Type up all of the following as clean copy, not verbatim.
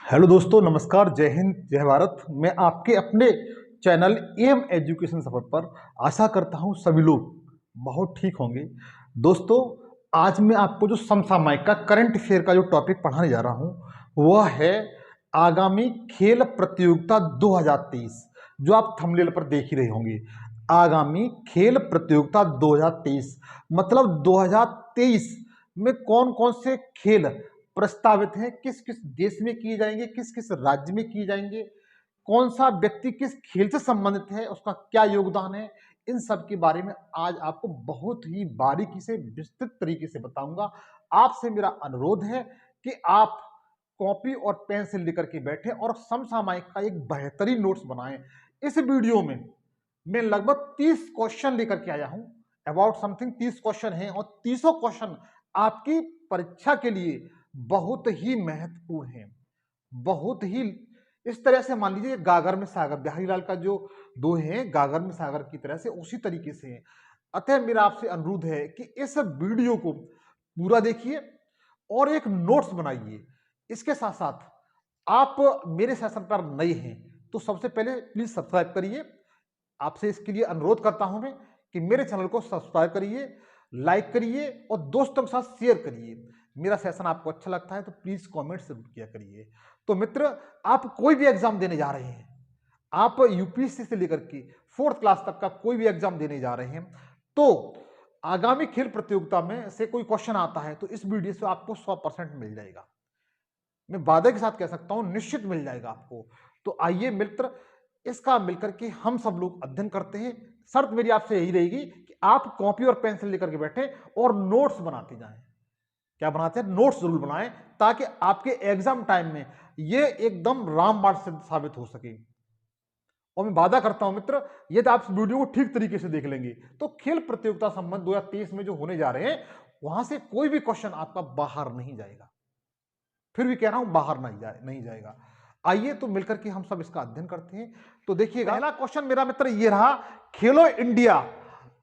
Hello दोस्तों, नमस्कार, जय हिंद, जय भारत। मैं आपके अपने चैनल एम एजुकेशन सफर पर आशा करता हूं सभी लोग बहुत ठीक होंगे। दोस्तों, आज मैं आपको जो समसामयिक का करंट अफेयर का जो टॉपिक पढ़ाने जा रहा हूं वह है आगामी खेल प्रतियोगिता 2023, जो आप थंबनेल पर देख ही रहे होंगे। आगामी खेल प्रतियोगिता 2023 मतलब 2023 में कौन कौन से खेल प्रस्तावित हैं, किस किस देश में किए जाएंगे, किस किस राज्य में किए जाएंगे, कौन सा व्यक्ति किस खेल से संबंधित है, उसका क्या योगदान है, इन सब के बारे में आज आपको बहुत ही बारीकी से विस्तृत तरीके से बताऊंगा। आपसे मेरा अनुरोध है कि आप कॉपी और पेन से लेकर के बैठे और समसामयिक का एक बेहतरीन नोट्स बनाएं। इस वीडियो में मैं लगभग 30 क्वेश्चन लेकर के आया हूं। अबाउट समथिंग 30 क्वेश्चन हैं और 30 क्वेश्चन आपकी परीक्षा के लिए बहुत ही महत्वपूर्ण है। बहुत ही इस तरह से मान लीजिए गागर में सागर, बिहारी लाल का जो दो है गागर में सागर की तरह से उसी तरीके से है। अतः मेरा आपसे अनुरोध है कि इस वीडियो को पूरा देखिए और एक नोट्स बनाइए। इसके साथ साथ आप मेरे सेशन पर नए हैं तो सबसे पहले प्लीज सब्सक्राइब करिए। आपसे इसके लिए अनुरोध करता हूं मैं कि मेरे चैनल को सब्सक्राइब करिए, लाइक करिए और दोस्तों के साथ शेयर करिए। मेरा सेशन आपको अच्छा लगता है तो प्लीज कमेंट जरूर किया करिए। तो मित्र, आप कोई भी एग्जाम देने जा रहे हैं, आप यूपीएससी से लेकर के 4th क्लास तक का कोई भी एग्जाम देने जा रहे हैं, तो आगामी खेल प्रतियोगिता में से कोई क्वेश्चन आता है तो इस वीडियो से आपको 100% मिल जाएगा। मैं वादे के साथ कह सकता हूं, निश्चित मिल जाएगा आपको। तो आइए मित्र, इसका मिलकर के हम सब लोग अध्ययन करते हैं। शर्त मेरी आपसे यही रहेगी कि आप कॉपी और पेंसिल लेकर के बैठे और नोट्स बनाते जाएं। क्या बनाते हैं? नोट्स जरूर बनाएं, ताकि आपके एग्जाम टाइम में ये एकदम रामबाण सिद्ध साबित हो सके। और मैं वादा करता हूं मित्र, यदि आप इस वीडियो को ठीक तरीके से देख लेंगे तो खेल प्रतियोगिता संबंध 2023 में जो होने जा रहे हैं वहां से कोई भी क्वेश्चन आपका बाहर नहीं जाएगा। फिर भी कह रहा हूं, बाहर नहीं जाएगा। आइए तो मिलकर के हम सब इसका अध्ययन करते हैं। तो देखिएगा, पहला क्वेश्चन मेरा मित्र ये रहा, खेलो इंडिया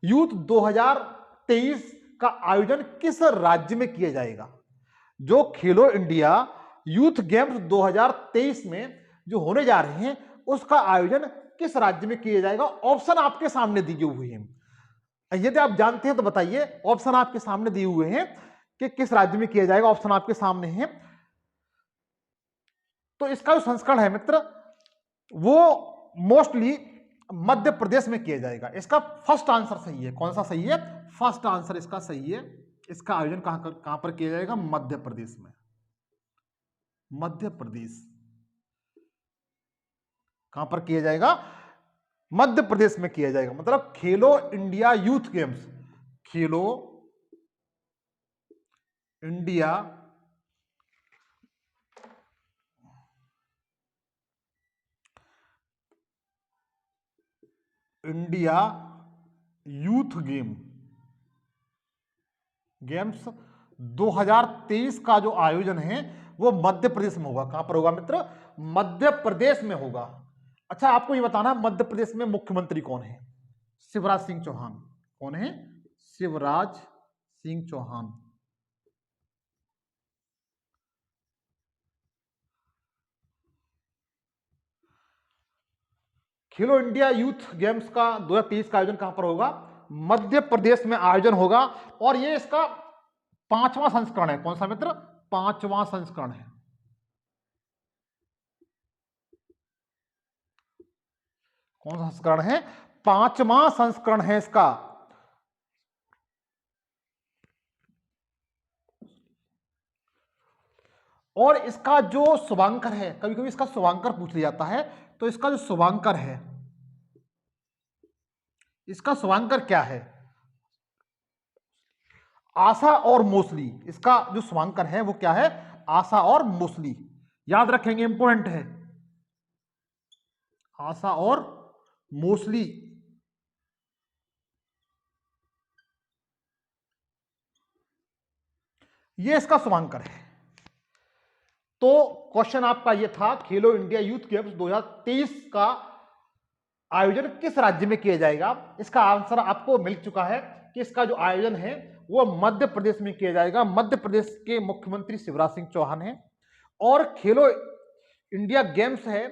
यूथ 2023 का आयोजन किस राज्य में किया जाएगा? जो खेलो इंडिया यूथ गेम्स 2023 में जो होने जा रहे हैं उसका आयोजन किस राज्य में किया जाएगा? ऑप्शन आपके सामने दिए हुए हैं। यदि आप जानते हैं तो बताइए। ऑप्शन आपके सामने दिए हुए हैं कि किस राज्य में किया जाएगा, ऑप्शन आपके सामने है। तो इसका जो संस्करण है मित्र वो मोस्टली मध्य प्रदेश में किया जाएगा। इसका फर्स्ट आंसर सही है। कौन सा सही है? फर्स्ट आंसर इसका सही है। इसका आयोजन कहां पर किया जाएगा? मध्य प्रदेश में। मध्य प्रदेश कहां पर किया जाएगा? मध्य प्रदेश में किया जाएगा। मतलब खेलो इंडिया यूथ गेम्स, खेलो इंडिया इंडिया यूथ गेम्स 2023 का जो आयोजन है वो मध्य प्रदेश में होगा। कहां पर होगा मित्र? मध्य प्रदेश में होगा। अच्छा, आपको ये बताना, मध्य प्रदेश में मुख्यमंत्री कौन है? शिवराज सिंह चौहान। कौन है? शिवराज सिंह चौहान। खेलो इंडिया यूथ गेम्स का 2023 का आयोजन कहां पर होगा? मध्य प्रदेश में आयोजन होगा। और ये इसका 5वां संस्करण है। कौन सा मित्र? 5वां संस्करण है। कौन सा संस्करण है? 5वां संस्करण है इसका। और इसका जो शुभांकर है, कभी कभी इसका शुभांकर पूछ लिया जाता है, तो इसका जो शुभांकर है, इसका शुभांकर क्या है? आशा और मोस्टली। इसका जो शुभांकर है वो क्या है? आशा और मोस्टली। याद रखेंगे, इंपोर्टेंट है। आशा और मोस्टली। ये इसका शुभांकर है। तो क्वेश्चन आपका ये था, खेलो इंडिया यूथ गेम्स 2023 का आयोजन किस राज्य में किया जाएगा? इसका आंसर आपको मिल चुका है कि इसका जो आयोजन है वो मध्य प्रदेश में किया जाएगा। मध्य प्रदेश के मुख्यमंत्री शिवराज सिंह चौहान हैं। और खेलो इंडिया गेम्स है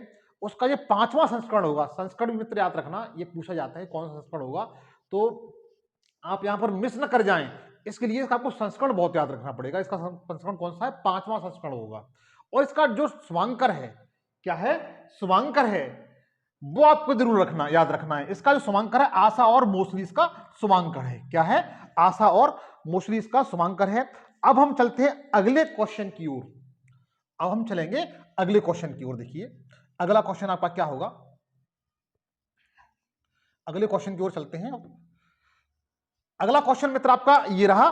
उसका ये 5वां संस्करण होगा। संस्करण भी मित्र याद रखना, ये पूछा जाता है कौन सा संस्करण होगा, तो आप यहां पर मिस न कर जाएं। इसके लिए आपको संस्करण बहुत याद रखना पड़ेगा। इसका संस्करण कौन सा है? 5वां संस्करण होगा। और इसका जो शुभांकर है, क्या है? शुभांकर है, वो आपको जरूर रखना, याद रखना है। इसका जो शुभांकर है आशा और मोस्टली इसका शुभांकर है। क्या है? आशा और मोस्टली इसका शुभांकर है। अब हम चलते हैं अगले क्वेश्चन की ओर। अब हम चलेंगे अगले क्वेश्चन की ओर। देखिए अगला क्वेश्चन आपका क्या होगा, अगले क्वेश्चन की ओर चलते हैं। अगला क्वेश्चन मित्र आपका ये रहा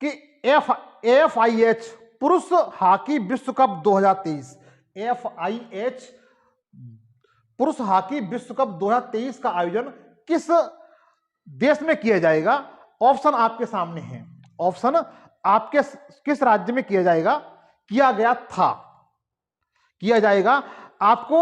कि AFIH पुरुष हॉकी विश्व कप 2023, AFIH पुरुष हॉकी विश्व कप 2023 का आयोजन किस देश में किया जाएगा? ऑप्शन आपके सामने हैं। ऑप्शन आपके किस राज्य में किया जाएगा, किया गया था, किया जाएगा। आपको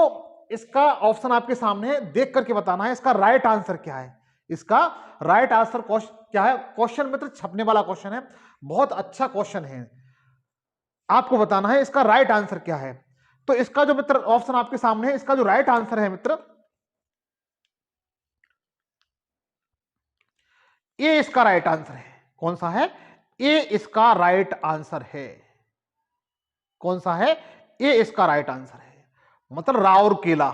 इसका ऑप्शन आपके सामने है, देख करके बताना है इसका राइट आंसर क्या है। इसका राइट आंसर क्या है? क्वेश्चन मित्र छपने वाला क्वेश्चन है, बहुत अच्छा क्वेश्चन है। आपको बताना है इसका राइट आंसर क्या है। तो इसका जो मित्र ऑप्शन आपके सामने है, इसका जो राइट आंसर है मित्र, ए इसका राइट आंसर है। कौन सा है? ए इसका राइट आंसर है। कौन सा है? ए इसका राइट आंसर है, मतलब राउरकेला।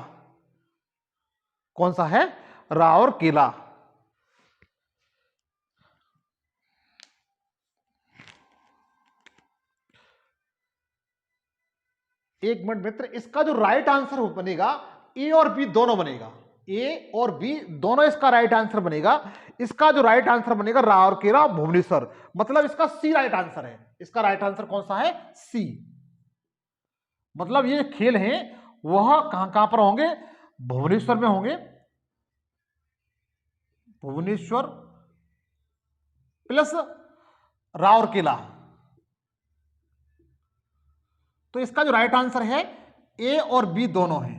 कौन सा है? राउरकेला। एक मिनट मित्र, इसका जो राइट आंसर बनेगा, ए और बी दोनों बनेगा, ए और बी दोनों इसका राइट आंसर बनेगा। इसका जो राइट आंसर बनेगा राउरकेला भुवनेश्वर, मतलब इसका सी राइट आंसर है। इसका राइट आंसर कौन सा है? सी। मतलब ये खेल हैं वह कहां कहां पर होंगे? भुवनेश्वर में होंगे, भुवनेश्वर प्लस राउरकेला। तो इसका जो राइट आंसर है ए और बी दोनों है।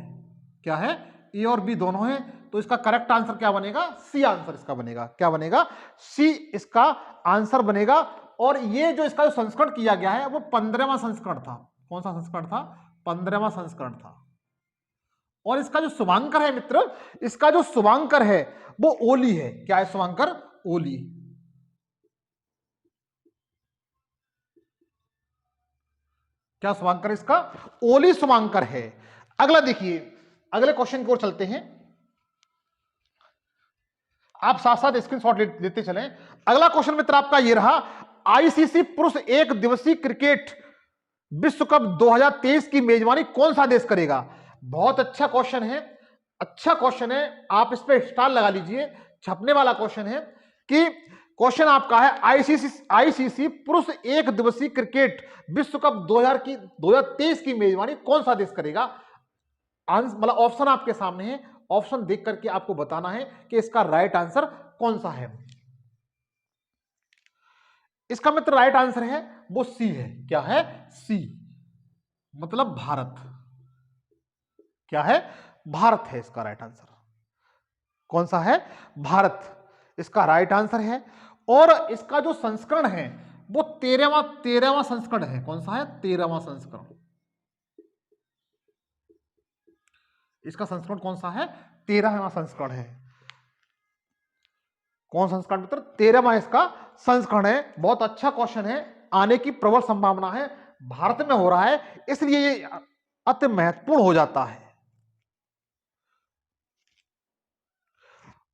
क्या है? ए और बी दोनों है। तो इसका करेक्ट आंसर क्या बनेगा? सी आंसर इसका बनेगा। क्या बनेगा? सी इसका आंसर बनेगा। और ये जो इसका जो संस्करण किया गया है वो 15वां संस्करण था। कौन सा संस्करण था? 15वां संस्करण था। और इसका जो शुभांकर है मित्र, इसका जो शुभांकर है वो ओली है। क्या है शुभांकर? ओली। क्या शुभांकर इसका? ओली शुभांकर है। अगला देखिए, अगले क्वेश्चन की ओर चलते हैं। आप साथ साथ स्क्रीनशॉट लेते चलें। अगला क्वेश्चन मित्र आपका ये रहा, आईसीसी पुरुष एक दिवसीय क्रिकेट विश्व कप 2023 की मेजबानी कौन सा देश करेगा? बहुत अच्छा क्वेश्चन है, अच्छा क्वेश्चन है। आप इस पे स्टार लगा लीजिए, छपने वाला क्वेश्चन है। कि क्वेश्चन आपका है आईसीसी पुरुष एक दिवसीय क्रिकेट विश्व कप 2023 की मेजबानी कौन सा देश करेगा? मतलब ऑप्शन आपके सामने है, ऑप्शन देख करके आपको बताना है कि इसका राइट आंसर कौन सा है। इसका मित्र राइट आंसर है वो सी है। क्या है? सी, मतलब भारत। क्या है? भारत है इसका राइट आंसर। कौन सा है? भारत इसका राइट आंसर है। और इसका जो संस्करण है वो 13वां संस्करण है। कौन सा है? 13वां संस्करण। इसका संस्करण कौन सा है? 13वां संस्करण है। कौन संस्करण मित्र? 13वां इसका संस्करण है। बहुत अच्छा क्वेश्चन है, आने की प्रबल संभावना है। भारत में हो रहा है इसलिए ये अति महत्वपूर्ण हो जाता है।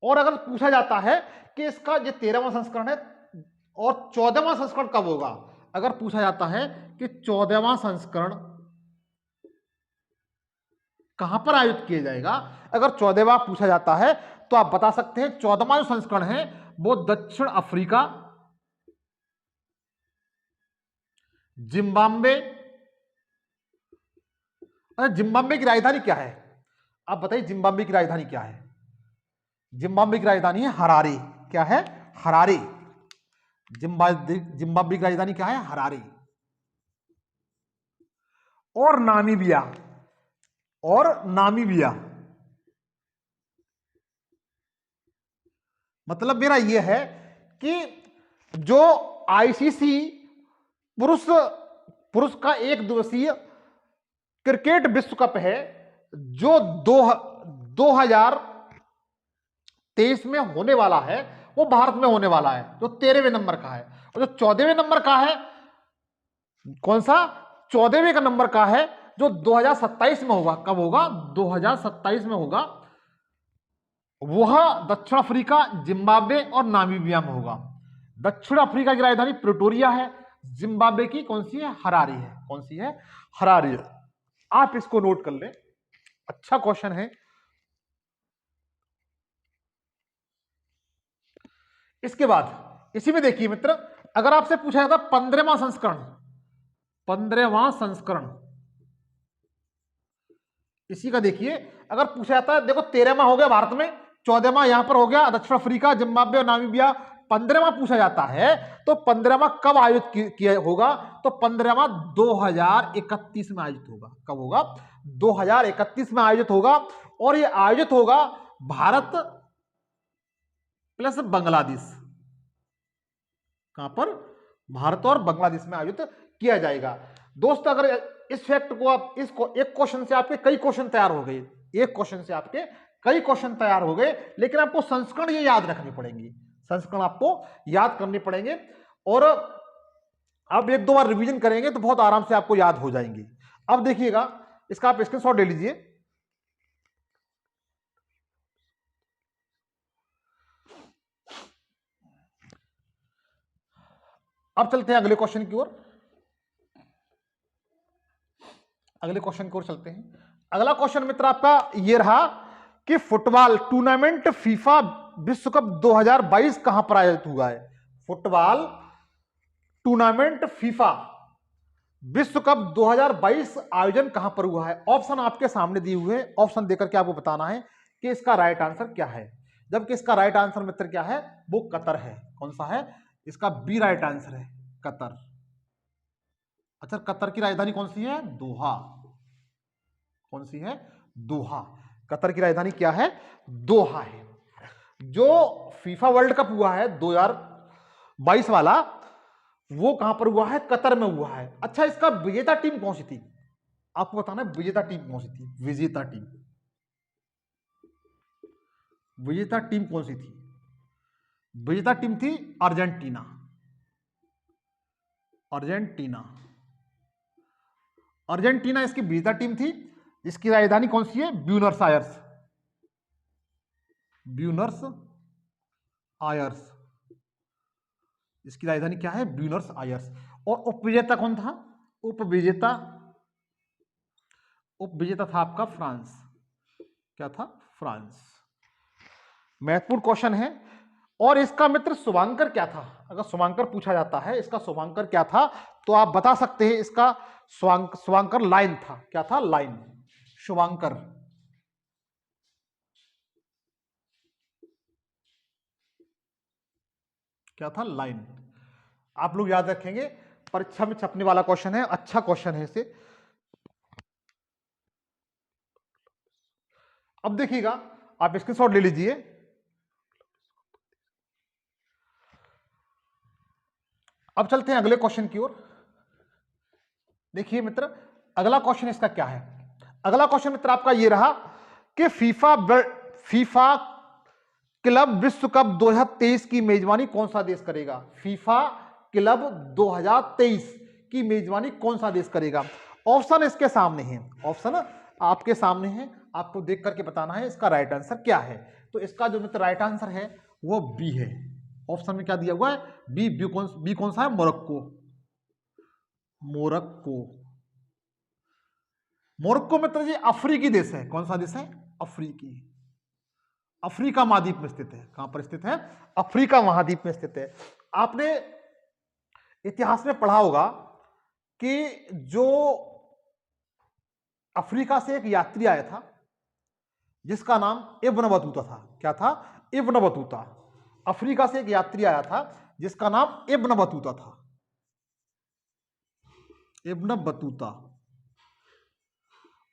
और अगर पूछा जाता है कि इसका ये 13वां संस्करण है और 14वां संस्करण कब होगा, अगर पूछा जाता है कि 14वां संस्करण कहां पर आयोजित किया जाएगा, अगर 14वां पूछा जाता है तो आप बता सकते हैं 14वां जो संस्करण है वो दक्षिण अफ्रीका, जिम्बाब्वे। जिम्बाब्वे की राजधानी क्या है? आप बताइए जिम्बाब्वे की राजधानी क्या है? जिम्बाब्वे की राजधानी है हरारे। क्या है? हरारे। जिम्बाब्वे की राजधानी क्या है? हरारे। और नामीबिया, और नामीबिया। मतलब मेरा यह है कि जो आईसीसी पुरुष का एक दिवसीय क्रिकेट विश्व कप है जो 2023 में होने वाला है, वो भारत में होने वाला है, जो 13वें नंबर का है। और जो 14वें नंबर का है, कौन सा 14वें का नंबर का है, जो 2027 में होगा। कब होगा? 2027 में होगा। वह दक्षिण अफ्रीका, जिम्बाब्वे और नामीबिया में होगा। दक्षिण अफ्रीका की राजधानी प्रिटोरिया है, जिम्बाब्वे की कौन सी है? हरारी है। कौन सी है? हरारी है। आप इसको नोट कर लें, अच्छा क्वेश्चन है। इसके बाद इसी में देखिए मित्र, अगर आपसे पूछा जाता 15वां संस्करण, 15वां संस्करण इसी का देखिए, अगर पूछा जाता है, देखो 13वां हो गया भारत में, 14वां यहां पर हो गया दक्षिण अफ्रीका, जिम्बाब्वे और नामीबिया, 15वां पूछा जाता है, तो 15वां कब आयोजित किया होगा? तो 15वां 2031 में आयोजित होगा। कब होगा? 2031 में आयोजित होगा। और ये आयोजित होगा भारत प्लस बांग्लादेश। कहां पर? भारत और बांग्लादेश में आयोजित किया जाएगा। दोस्त अगर इस फैक्ट को आप, इसको एक क्वेश्चन से आपके कई क्वेश्चन तैयार हो गए, एक क्वेश्चन से आपके कई क्वेश्चन तैयार हो गए, लेकिन आपको संस्करण ये याद रखनी पड़ेंगी, संस्करण आपको याद करनी पड़ेंगे। और अब एक दो बार रिवीजन करेंगे तो बहुत आराम से आपको याद हो जाएंगी। अब देखिएगा, इसका आप स्क्रीनशॉट ले लीजिए। अब चलते हैं अगले क्वेश्चन की ओर। अगले क्वेश्चन की ओर चलते हैं। अगला क्वेश्चन मित्र आपका ये रहा कि फुटबॉल टूर्नामेंट फीफा विश्व कप 2022 कहां पर आयोजित हुआ है? फुटबॉल टूर्नामेंट फीफा विश्व कप 2022 आयोजन कहां पर हुआ है? ऑप्शन आपके सामने दिए हुए हैं, ऑप्शन देकर के आपको बताना है कि इसका राइट आंसर क्या है। जबकि इसका राइट आंसर मित्र क्या है? वो कतर है। कौन सा है? इसका बी राइट आंसर है, कतर। अच्छा, कतर की राजधानी कौन सी है? दोहा। कौन सी है? दोहा। कतर की राजधानी क्या है? दोहा है। जो फीफा वर्ल्ड कप हुआ है 2022 वाला, वो कहां पर हुआ है? कतर में हुआ है। अच्छा, इसका विजेता टीम कौन सी थी? आपको बताना है विजेता टीम कौन सी थी। विजेता टीम, विजेता टीम कौन सी थी? विजेता टीम थी अर्जेंटीना। अर्जेंटीना, अर्जेंटीना इसकी विजेता टीम थी। इसकी राजधानी कौन सी है? Buenos Aires. ब्यूनस आयर्स, इसकी राजधानी क्या है? Buenos Aires. और उपविजेता कौन था? उपविजेता, उपविजेता था आपका फ्रांस। क्या था? फ्रांस। महत्वपूर्ण क्वेश्चन है। और इसका मित्र शुभांकर क्या था? अगर शुभांकर पूछा जाता है, इसका शुभांकर क्या था, तो आप बता सकते हैं इसका शुभांकर लाइन था। क्या था? लाइन। शुभांकर, क्या था? लाइन। आप लोग याद रखेंगे, परीक्षा में छपने वाला क्वेश्चन है, अच्छा क्वेश्चन है इसे। अब देखिएगा, आप स्क्रीनशॉट ले लीजिए। अब चलते हैं अगले क्वेश्चन की ओर। देखिए मित्र, अगला क्वेश्चन इसका क्या है? अगला क्वेश्चन मित्र आपका ये रहा कि फीफा क्लब विश्व कप 2023 की मेजबानी कौन सा देश करेगा? फीफा क्लब 2023 की मेजबानी कौन सा देश करेगा? ऑप्शन इसके सामने है, ऑप्शन आपके सामने है, आपको देख करके बताना है इसका राइट आंसर क्या है। तो इसका जो मित्र राइट आंसर है वो बी है। ऑप्शन में क्या दिया हुआ है? बी। बी कौन सा है? मोरक्को। मोरक्को, मोरक्को मित्र जी अफ्रीकी देश है। कौन सा देश है? अफ्रीकी। अफ्रीका महाद्वीप में स्थित है। कहां पर स्थित है? अफ्रीका महाद्वीप में स्थित है। आपने इतिहास में पढ़ा होगा कि जो अफ्रीका से एक यात्री आया था जिसका नाम इब्न बतूता था। क्या था? Ibn Battuta. अफ्रीका से एक यात्री आया था जिसका नाम इब्न बतूता था। Ibn Battuta.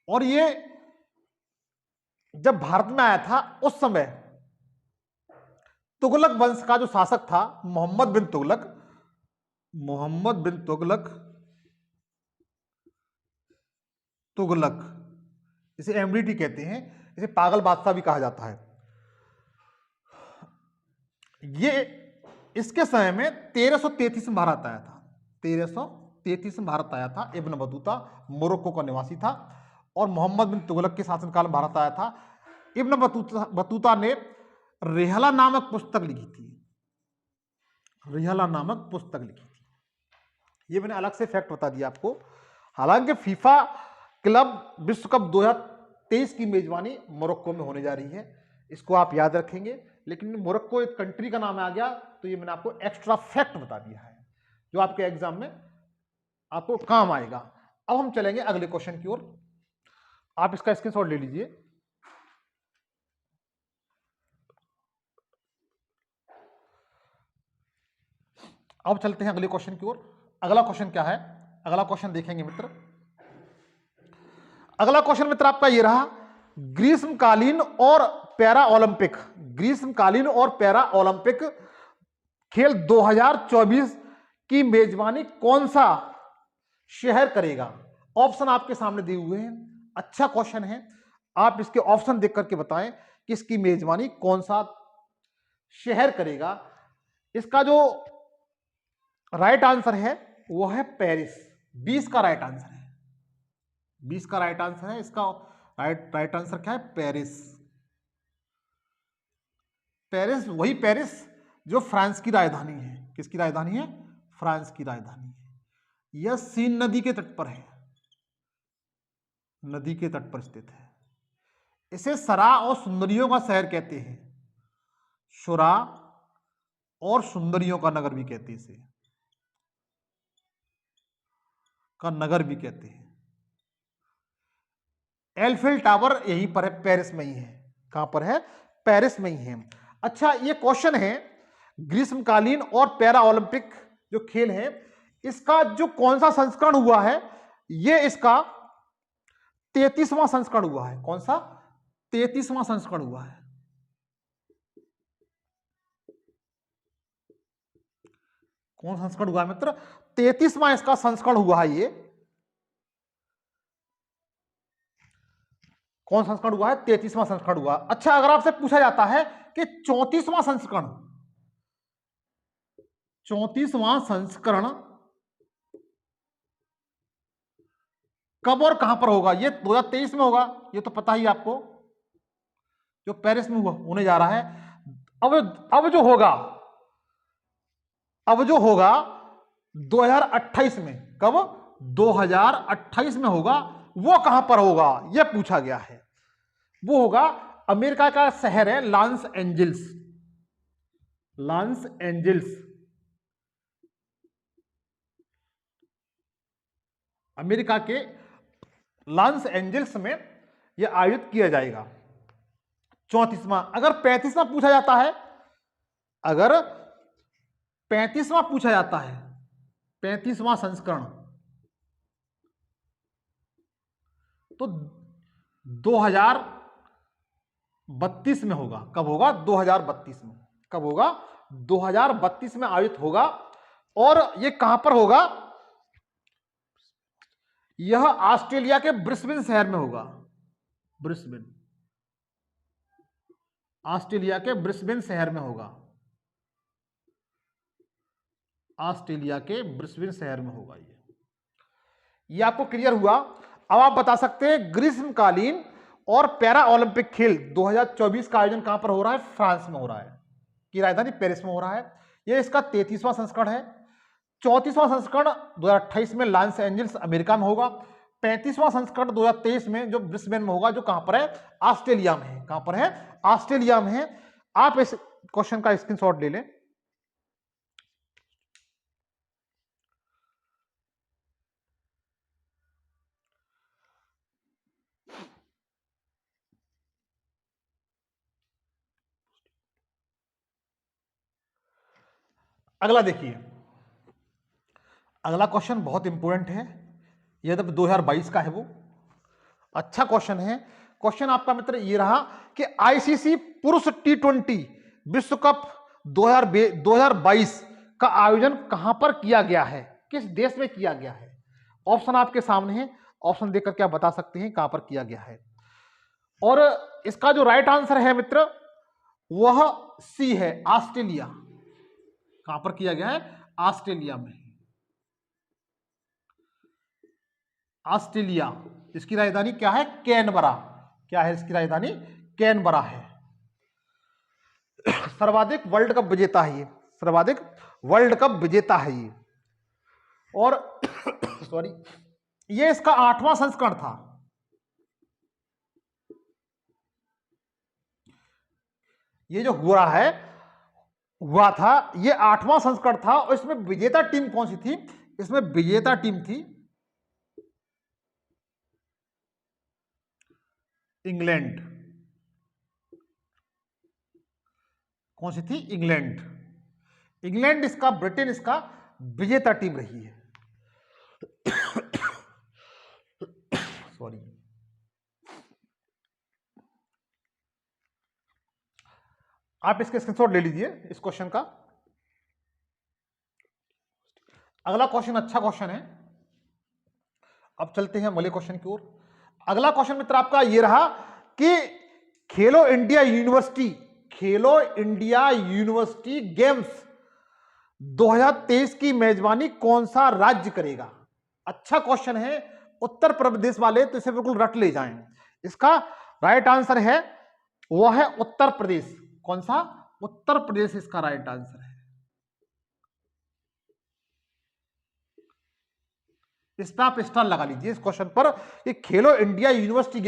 और ये जब भारत में आया था उस समय तुगलक वंश का जो शासक था मोहम्मद बिन तुगलक, मोहम्मद बिन तुगलक तुगलक, इसे एमडीटी कहते हैं, इसे पागल बादशाह भी कहा जाता है। ये इसके समय में 1333 में भारत आया था, 1333 में भारत आया था। इब्न बतूता मोरक्को का निवासी था और मोहम्मद बिन तुगलक के शासनकाल में भारत आया था। इब्न बतूता ने रिहला नामक पुस्तक लिखी थी, रिहला नामक पुस्तक लिखी थी। ये मैंने अलग से फैक्ट बता दिया आपको। हालांकि फीफा क्लब विश्व कप 2023 की मेजबानी मोरक्को में होने जा रही है, इसको आप याद रखेंगे। लेकिन मोरक्को एक कंट्री का नाम आ गया तो ये मैंने आपको एक्स्ट्रा फैक्ट बता दिया है जो आपके एग्जाम में आपको काम आएगा। अब हम चलेंगे अगले क्वेश्चन की ओर। आप इसका स्क्रीनशॉट ले लीजिए। अब चलते हैं अगले क्वेश्चन की ओर। अगला क्वेश्चन क्या है, अगला क्वेश्चन देखेंगे मित्र। अगला क्वेश्चन मित्र आपका ये रहा, ग्रीष्मकालीन और पैरा ओलंपिक, ग्रीष्मकालीन और पैरा ओलंपिक खेल 2024 की मेजबानी कौन सा शहर करेगा? ऑप्शन आपके सामने दिए हुए हैं। अच्छा क्वेश्चन है, आप इसके ऑप्शन देख करके बताएं कि इसकी मेजबानी कौन सा शहर करेगा। इसका जो राइट आंसर है वो है पेरिस। 20 का राइट आंसर है, 20 का राइट आंसर है। इसका राइट आंसर क्या है? पेरिस। पेरिस, वही पेरिस जो फ्रांस की राजधानी है। किसकी राजधानी है? फ्रांस की राजधानी है। यह सीन नदी के तट पर है, नदी के तट पर स्थित है। इसे सरा और सुंदरियों का शहर कहते हैं, शुरा और सुंदरियों का नगर भी कहते हैं, इसे का नगर भी कहते हैं। एल्फिल टावर यहीं पर है, पेरिस में ही है। कहां पर है? पेरिस में ही है। अच्छा, ये क्वेश्चन है ग्रीष्मकालीन और पैरा ओलंपिक जो खेल है, इसका जो कौन सा संस्करण हुआ है, ये इसका 33वां संस्करण हुआ है। कौन सा? 33वां संस्करण हुआ है। कौन संस्करण हुआ है मित्र? 33वां इसका संस्करण हुआ है। ये कौन संस्करण हुआ है? 33वां संस्करण हुआ। अच्छा, अगर आपसे पूछा जाता है कि 34वां संस्करण, 34वां संस्करण कब और कहां पर होगा? ये 2023 में होगा, ये तो पता ही आपको, जो पेरिस में होने जा रहा है। अब जो होगा, अब जो होगा 2028 में, कब? 2028 में होगा। वो कहां पर होगा यह पूछा गया है। वो होगा, अमेरिका का शहर है Los Angeles, Los Angeles. America के लॉस एंजल्स में यह आयोजित किया जाएगा 34वां। अगर 35वां पूछा जाता है, अगर 35वां पूछा जाता है, 35वां संस्करण, तो 2032 में होगा। कब होगा? 2032 में। कब होगा? 2032 में आयोजित होगा। और यह कहां पर होगा? यह ऑस्ट्रेलिया के ब्रिस्बेन शहर में होगा। ब्रिस्बेन, ऑस्ट्रेलिया के ब्रिस्बेन शहर में होगा। ऑस्ट्रेलिया के ब्रिस्बेन शहर में होगा। ये आपको क्लियर हुआ। अब आप बता सकते हैं ग्रीष्मकालीन और पैरा ओलंपिक खेल 2024 का आयोजन कहां पर हो रहा है? फ्रांस में हो रहा है, की राजधानी पेरिस में हो रहा है। यह इसका 33वां संस्करण है। 34वां संस्करण 2028 में लॉस एंजल्स अमेरिका में होगा। 35वां संस्करण 2023 में जो ब्रिस्बेन में होगा, जो कहां पर है? ऑस्ट्रेलिया में है। कहां पर है? ऑस्ट्रेलिया में है। आप इस क्वेश्चन का स्क्रीनशॉट ले लें। अगला देखिए, अगला क्वेश्चन बहुत इंपॉर्टेंट है। यह तो 2022 का है। वो अच्छा क्वेश्चन है। क्वेश्चन आपका मित्र ये रहा कि आईसीसी पुरुष T20 विश्व कप 2022 का आयोजन कहां पर किया गया है? किस देश में किया गया है? ऑप्शन आपके सामने है। ऑप्शन देख करके आप बता सकते हैं कहां पर किया गया है। और इसका जो राइट आंसर है मित्र वह सी है, ऑस्ट्रेलिया। कहां पर किया गया है? ऑस्ट्रेलिया में। ऑस्ट्रेलिया, इसकी राजधानी क्या है? कैनबरा। क्या है इसकी राजधानी? कैनबरा है। सर्वाधिक वर्ल्ड कप विजेता है ये, सर्वाधिक वर्ल्ड कप विजेता है ये। और सॉरी, ये इसका 8वां संस्करण था। ये जो हुआ था ये 8वां संस्करण था। और इसमें विजेता टीम कौन सी थी? इसमें विजेता टीम थी इंग्लैंड। कौन सी थी? इंग्लैंड। इंग्लैंड इसका, ब्रिटेन इसका विजेता टीम रही है। सॉरी, आप इसके स्क्रीनशॉट ले लीजिए इस क्वेश्चन का। अगला क्वेश्चन अच्छा क्वेश्चन है। अब चलते हैं अगले क्वेश्चन की ओर। अगला क्वेश्चन मित्र आपका ये रहा कि खेलो इंडिया यूनिवर्सिटी गेम्स 2023 की मेजबानी कौन सा राज्य करेगा? अच्छा क्वेश्चन है। उत्तर प्रदेश वाले तो इसे बिल्कुल रट ले जाएं। इसका राइट आंसर है वह है उत्तर प्रदेश। कौन सा? उत्तर प्रदेश इसका राइट आंसर है। इस पर आप स्टार लगा लीजिए इस क्वेश्चन पर। ये खेलो इंडिया यूनिवर्सिटी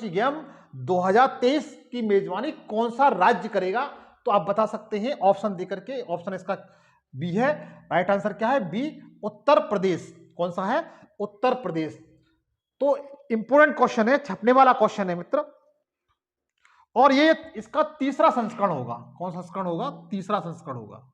गेम 2023 की मेजबानी कौन सा राज्य करेगा? तो आप बता सकते हैं ऑप्शन देकर के। ऑप्शन इसका बी है। राइट आंसर क्या है? बी, उत्तर प्रदेश। कौन सा है? उत्तर प्रदेश। तो इंपोर्टेंट क्वेश्चन है, छपने वाला क्वेश्चन है मित्र। और ये इसका तीसरा संस्करण होगा। कौन सा संस्करण होगा? तीसरा संस्करण होगा।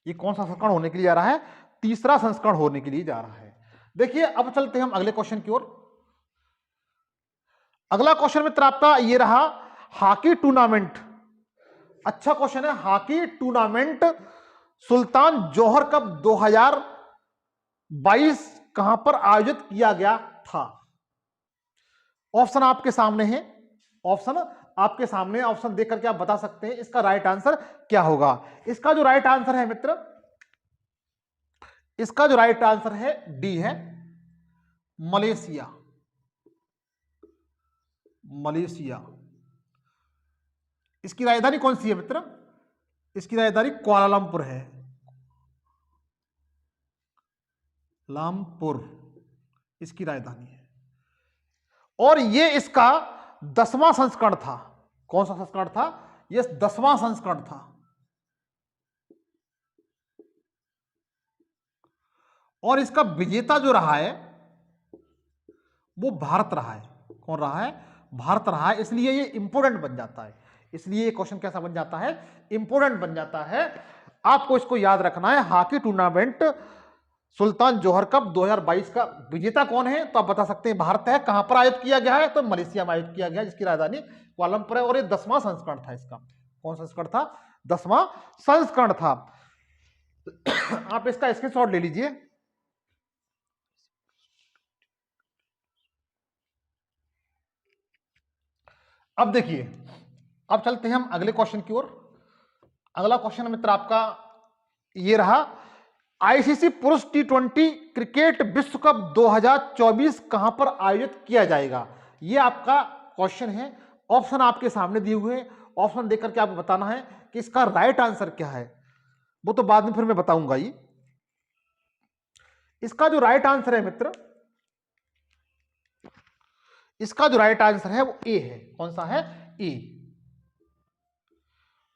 ये कौन सा संस्करण होने के लिए जा रहा है? तीसरा संस्करण होने के लिए जा रहा है। देखिए अब चलते हैं हम अगले क्वेश्चन की ओर। अगला क्वेश्चन मित्र आपका ये रहा, हॉकी टूर्नामेंट। अच्छा क्वेश्चन है। हॉकी टूर्नामेंट सुल्तान जौहर कप 2022 कहां पर आयोजित किया गया था? ऑप्शन आपके सामने है। ऑप्शन देख करके आप बता सकते हैं इसका राइट आंसर क्या होगा। इसका जो राइट आंसर है मित्र, इसका जो राइट आंसर है डी है, मलेशिया। इसकी राजधानी कौन सी है मित्र? इसकी राजधानी कुआलालंपुर है। लामपुर इसकी राजधानी है। और ये इसका 10वां संस्करण था। कौन सा संस्करण था? ये 10वां संस्करण था। और इसका विजेता जो रहा है वो भारत रहा है। कौन रहा है? भारत रहा है। इसलिए ये इंपोर्टेंट बन जाता है। इसलिए ये क्वेश्चन कैसा बन जाता है? इंपोर्टेंट बन जाता है। आपको इसको याद रखना है। हॉकी टूर्नामेंट सुल्तान जौहर कप 2022 का विजेता कौन है? तो आप बता सकते हैं भारत है। कहां पर आयोजित किया गया है? तो मलेशिया में आयोजित किया गया, जिसकी राजधानी कुआलालंपुर है। और ये 10वां संस्करण था इसका। कौन सा संस्करण था? 10वां संस्करण था। आप इसका स्क्रीनशॉट ले लीजिए। अब देखिए, अब चलते हैं हम अगले क्वेश्चन की ओर। अगला क्वेश्चन मित्र आपका ये रहा, आईसीसी पुरुष T20 क्रिकेट विश्व कप 2024 कहां पर आयोजित किया जाएगा? यह आपका क्वेश्चन है। ऑप्शन आपके सामने दिए हुए हैं। ऑप्शन देकर के आपको बताना है कि इसका राइट आंसर क्या है। वो तो बाद में फिर मैं बताऊंगा। ये इसका जो राइट आंसर है मित्र, इसका जो राइट आंसर है वो ए है। कौन सा है? A,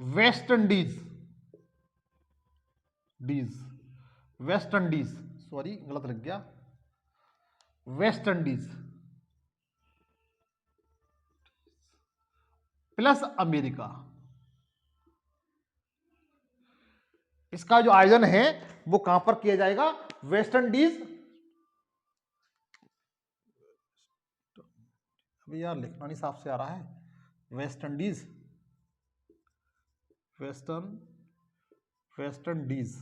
West Indies. West Indies, sorry गलत लग गया, वेस्ट इंडीज प्लस अमेरिका। इसका जो आयोजन है वो कहां पर किया जाएगा? West Indies. अभी यार लिखना नहीं साफ से आ रहा है। वेस्ट इंडीज, वेस्ट इंडीज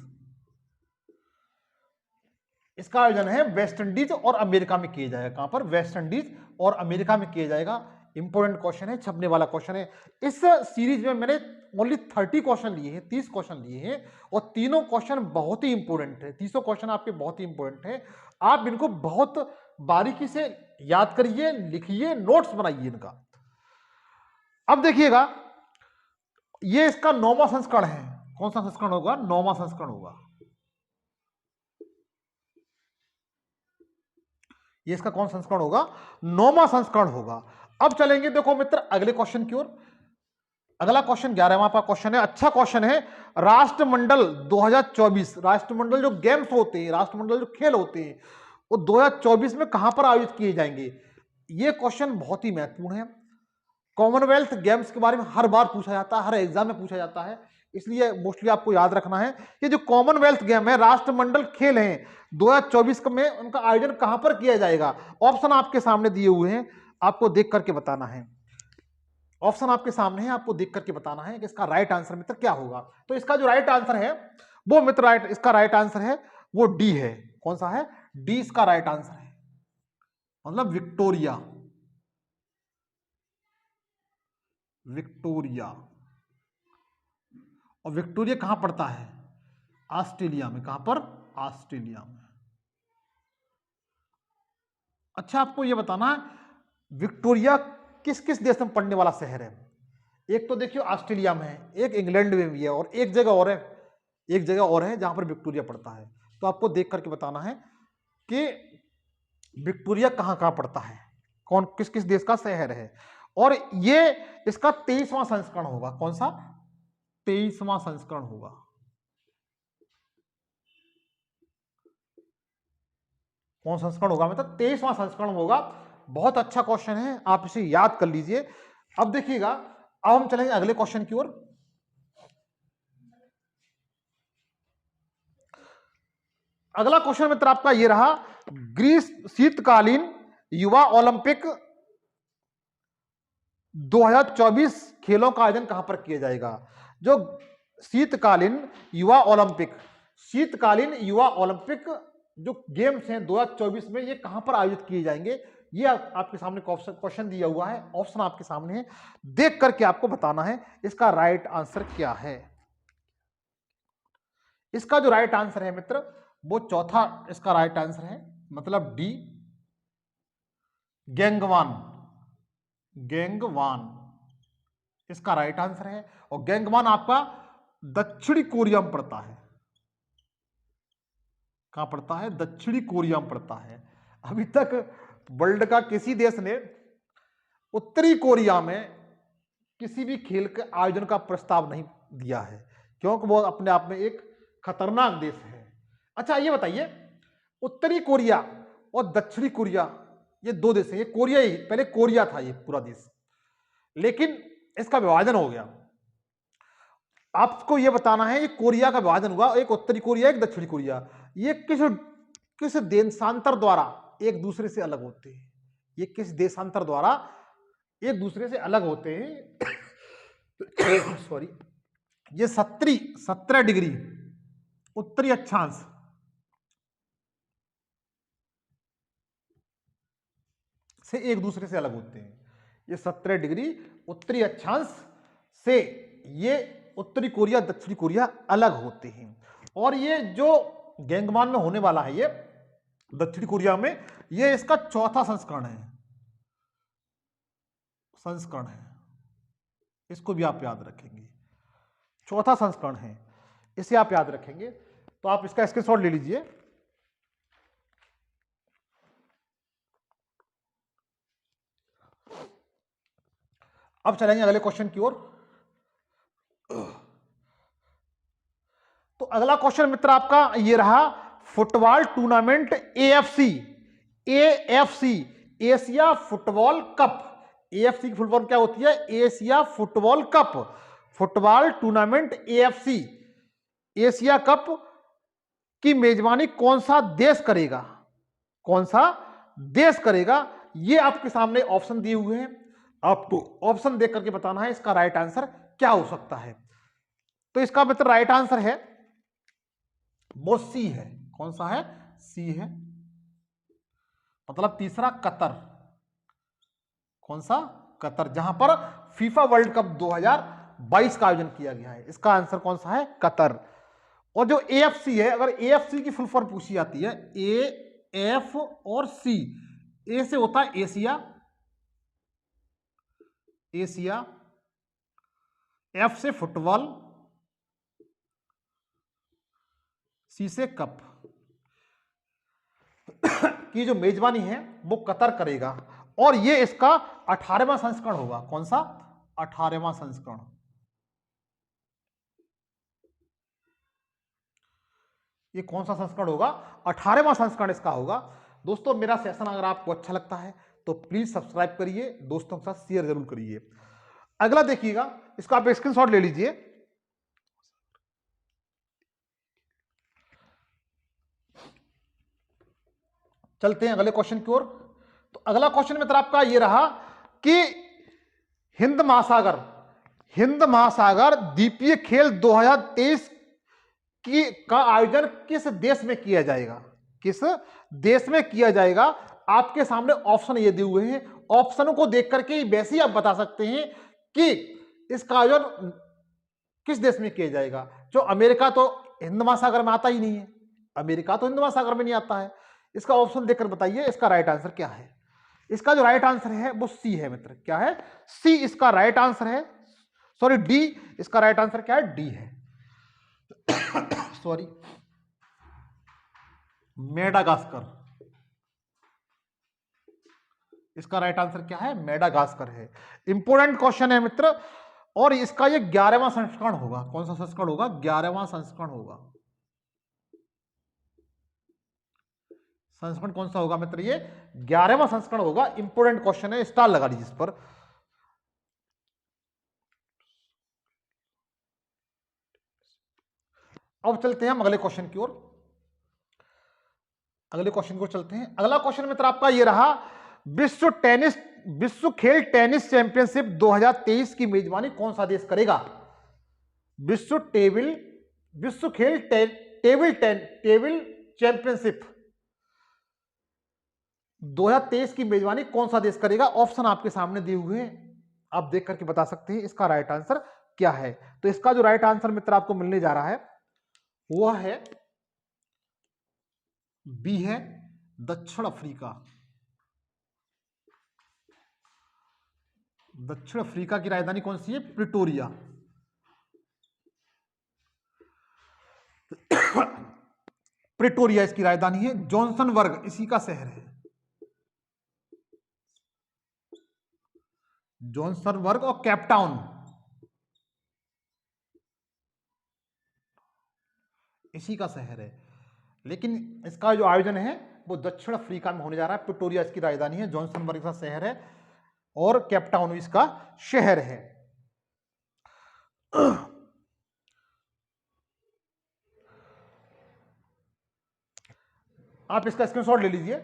इसका आयोजन है वेस्ट इंडीज और अमेरिका में किया जाएगा। कहां पर? वेस्ट इंडीज और अमेरिका में किया जाएगा। इंपॉर्टेंट क्वेश्चन है, छपने वाला क्वेश्चन है। इस सीरीज में मैंने ओनली 30 क्वेश्चन लिए हैं, 30 क्वेश्चन लिए हैं और तीनों क्वेश्चन बहुत ही इंपॉर्टेंट है। 30 क्वेश्चन आपके बहुत ही इंपॉर्टेंट है। आप इनको बहुत बारीकी से याद करिए, लिखिए, नोट्स बनाइए इनका। अब देखिएगा, ये इसका 9वां संस्करण है। कौन सा संस्करण होगा? 9वां संस्करण होगा। ये इसका कौन संस्करण होगा? 9वां संस्करण होगा। अब चलेंगे देखो मित्र अगले क्वेश्चन की ओर। अगला क्वेश्चन 11वां का क्वेश्चन है, अच्छा क्वेश्चन है। राष्ट्रमंडल 2024, राष्ट्रमंडल जो गेम्स होते हैं, राष्ट्रमंडल जो खेल होते हैं, वो 2024 में कहां पर आयोजित किए जाएंगे? ये क्वेश्चन बहुत ही महत्वपूर्ण है। कॉमनवेल्थ गेम्स के बारे में हर बार पूछा जाता है, हर एग्जाम में पूछा जाता है, इसलिए मोस्टली आपको याद रखना है कि जो कॉमनवेल्थ गेम है, राष्ट्रमंडल खेल हैं 2024 में, उनका आयोजन कहां पर किया जाएगा? ऑप्शन आपके सामने दिए हुए हैं, आपको देख करके बताना है। ऑप्शन आपके सामने है, आपको देख करके बताना है कि इसका राइट आंसर मित्र क्या होगा। तो इसका जो राइट आंसर है वो मित्र इसका राइट आंसर है वो डी है। कौन सा है? डी इसका राइट आंसर है, मतलब विक्टोरिया। विक्टोरिया, और विक्टोरिया कहां पड़ता है? ऑस्ट्रेलिया में। कहां पर? ऑस्ट्रेलिया में। अच्छा, आपको यह बताना है विक्टोरिया किस किस देश में पड़ने वाला शहर है। एक तो देखिए ऑस्ट्रेलिया में है, एक इंग्लैंड में भी है, और एक जगह और है, एक जगह और है जहां पर विक्टोरिया पड़ता है। तो आपको देख करके बताना है कि विक्टोरिया कहां कहां पड़ता है, कौन किस किस देश का शहर है। और ये इसका 23वां संस्करण होगा। कौन सा? 23वां संस्करण होगा। कौन संस्करण होगा? मतलब 23वां संस्करण होगा। बहुत अच्छा क्वेश्चन है, आप इसे याद कर लीजिए। अब देखिएगा, अब हम चलेंगे अगले क्वेश्चन की ओर। अगला क्वेश्चन मित्र आपका ये रहा, ग्रीस शीतकालीन युवा ओलंपिक 2024 खेलों का आयोजन कहां पर किया जाएगा? जो शीतकालीन युवा ओलंपिक, शीतकालीन युवा ओलंपिक जो गेम्स हैं 2024 में, ये कहां पर आयोजित किए जाएंगे? ये आपके सामने क्वेश्चन दिया हुआ है, ऑप्शन आपके सामने है, देख करके आपको बताना है इसका राइट आंसर क्या है। इसका जो राइट आंसर है मित्र वो चौथा इसका राइट आंसर है, मतलब डी, गैंगवान। गैंगवान इसका राइट आंसर है। और गैंगवान आपका दक्षिणी कोरिया में पड़ता है। कहां पड़ता है? दक्षिणी कोरिया में पड़ता है। अभी तक वर्ल्ड का किसी देश ने उत्तरी कोरिया में किसी भी खेल के आयोजन का प्रस्ताव नहीं दिया है, क्योंकि वो अपने आप में एक खतरनाक देश है। अच्छा, ये बताइए, उत्तरी कोरिया और दक्षिणी कोरिया ये दो देश हैं। ये कोरिया ही, पहले कोरिया था ये पूरा देश, लेकिन इसका विभाजन हो गया। आपको यह बताना है ये कोरिया का विभाजन हुआ, एक उत्तरी कोरिया, एक दक्षिणी कोरिया। ये किस देशांतर द्वारा एक दूसरे से अलग होते हैं? ये किस देशांतर द्वारा एक दूसरे से अलग होते हैं? सॉरी, ये 17 डिग्री उत्तरी अक्षांश से एक दूसरे से अलग होते हैं। ये 17 डिग्री उत्तरी अक्षांश से ये उत्तरी कोरिया दक्षिणी कोरिया अलग होते हैं। और ये जो गैंगवान में होने वाला है, ये दक्षिणी कोरिया में, ये इसका चौथा संस्करण है। इसको भी आप याद रखेंगे, चौथा संस्करण है, इसे आप याद रखेंगे। तो आप इसका स्क्रीनशॉट ले लीजिए। अब चलेंगे अगले क्वेश्चन की ओर। तो अगला क्वेश्चन मित्र आपका ये रहा, football tournament AFC Asia football cup. AFC की फुल फॉर्म क्या होती है? Asia football cup. Football tournament AFC Asia cup की मेजबानी कौन सा देश करेगा? कौन सा देश करेगा? ये आपके सामने ऑप्शन दिए हुए हैं, आपको ऑप्शन देख करके बताना है इसका राइट आंसर क्या हो सकता है। तो इसका मतलब राइट आंसर है वो सी है। कौन सा है? सी है। मतलब तीसरा कतर, कौन सा? कतर, जहां पर फीफा वर्ल्ड कप 2022 का आयोजन किया गया है। इसका आंसर कौन सा है? कतर। और जो एएफसी है, अगर एएफसी की फुल फॉर्म पूछी जाती है, ए, एफ और सी, ए से होता है एशिया, एशिया, एफ से फुटबॉल, सी से कप की जो मेजबानी है वो कतर करेगा। और ये इसका 18वां संस्करण होगा। कौन सा? 18वां संस्करण। ये कौन सा संस्करण होगा? 18वां संस्करण इसका होगा। दोस्तों, मेरा सेशन अगर आपको अच्छा लगता है तो प्लीज सब्सक्राइब करिए, दोस्तों के साथ शेयर जरूर करिए। अगला देखिएगा, इसका आप स्क्रीनशॉट ले लीजिए। चलते हैं अगले क्वेश्चन की ओर। तो अगला क्वेश्चन मित्र आपका ये रहा कि हिंद महासागर द्वीपीय खेल 2023 का आयोजन किस देश में किया जाएगा? किस देश में किया जाएगा? आपके सामने ऑप्शन ये दिए हुए हैं। ऑप्शनों को देख करके वैसे ही आप बता सकते हैं कि इसका आयोजन किस देश में किया जाएगा। जो अमेरिका तो हिंद महासागर में आता ही नहीं है, अमेरिका तो हिंद महासागर में नहीं आता है। इसका ऑप्शन देखकर बताइए इसका राइट आंसर क्या है। इसका जो राइट आंसर है वो सी है मित्र। क्या है? सी इसका राइट आंसर है। सॉरी, डी इसका राइट आंसर क्या है? डी है। Sorry, Madagascar. इसका राइट आंसर क्या है? मेडागास्कर है। इंपोर्टेंट क्वेश्चन है मित्र, और इसका ये 11वां संस्करण होगा। कौन सा संस्करण होगा? 11वां संस्करण होगा। संस्करण कौन सा होगा मित्र? ये 11वां संस्करण होगा। इंपोर्टेंट क्वेश्चन है, स्टार लगा लीजिए इस पर। अब चलते हैं हम अगले क्वेश्चन की ओर। अगले क्वेश्चन को चलते हैं। अगला क्वेश्चन मित्र आपका ये रहा, विश्व खेल टेनिस चैंपियनशिप 2023 की मेजबानी कौन सा देश करेगा? विश्व खेल टेबल चैंपियनशिप 2023 की मेजबानी कौन सा देश करेगा? ऑप्शन आपके सामने दिए हुए हैं, आप देख करके बता सकते हैं इसका राइट आंसर क्या है। तो इसका जो राइट आंसर मित्र आपको मिलने जा रहा है वह है बी है, दक्षिण अफ्रीका। दक्षिण अफ्रीका की राजधानी कौन सी है? प्रिटोरिया। प्रिटोरिया इसकी राजधानी है। जोहान्सबर्ग इसी का शहर है। जोहान्सबर्ग और कैपटाउन इसी का शहर है। लेकिन इसका जो आयोजन है वो दक्षिण अफ्रीका में होने जा रहा है। प्रिटोरिया इसकी राजधानी है, जोहान्सबर्ग का शहर है और कैपटाउन इसका शहर है। आप इसका स्क्रीनशॉट ले लीजिए।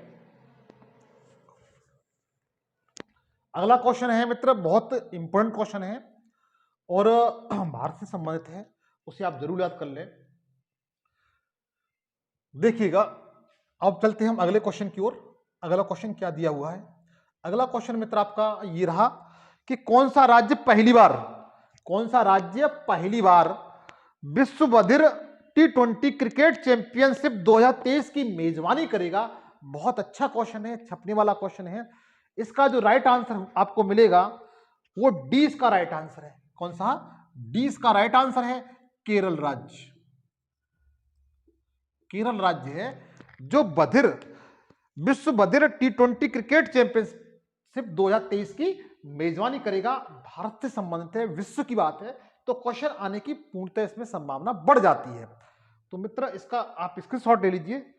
अगला क्वेश्चन है मित्र, बहुत इंपॉर्टेंट क्वेश्चन है और भारत से संबंधित है, उसे आप जरूर याद कर लें। देखिएगा, अब चलते हैं हम अगले क्वेश्चन की ओर। अगला क्वेश्चन क्या दिया हुआ है? अगला क्वेश्चन मित्र आपका ये रहा कि कौन सा राज्य पहली बार विश्व बधिर T20 क्रिकेट चैंपियनशिप 2023 की मेजबानी करेगा? बहुत अच्छा क्वेश्चन है, छपने वाला क्वेश्चन है। इसका जो राइट आंसर आपको मिलेगा वो डी इसका राइट आंसर है। कौन सा? डी इसका राइट आंसर है, केरल राज्य। केरल राज्य है जो विश्व बधिर T20 क्रिकेट चैंपियनशिप 2023 की मेजबानी करेगा। भारत से संबंधित है, विश्व की बात है, तो क्वेश्चन आने की पूर्णतः इसमें संभावना बढ़ जाती है। तो मित्र इसका आप स्क्रीनशॉट ले लीजिए।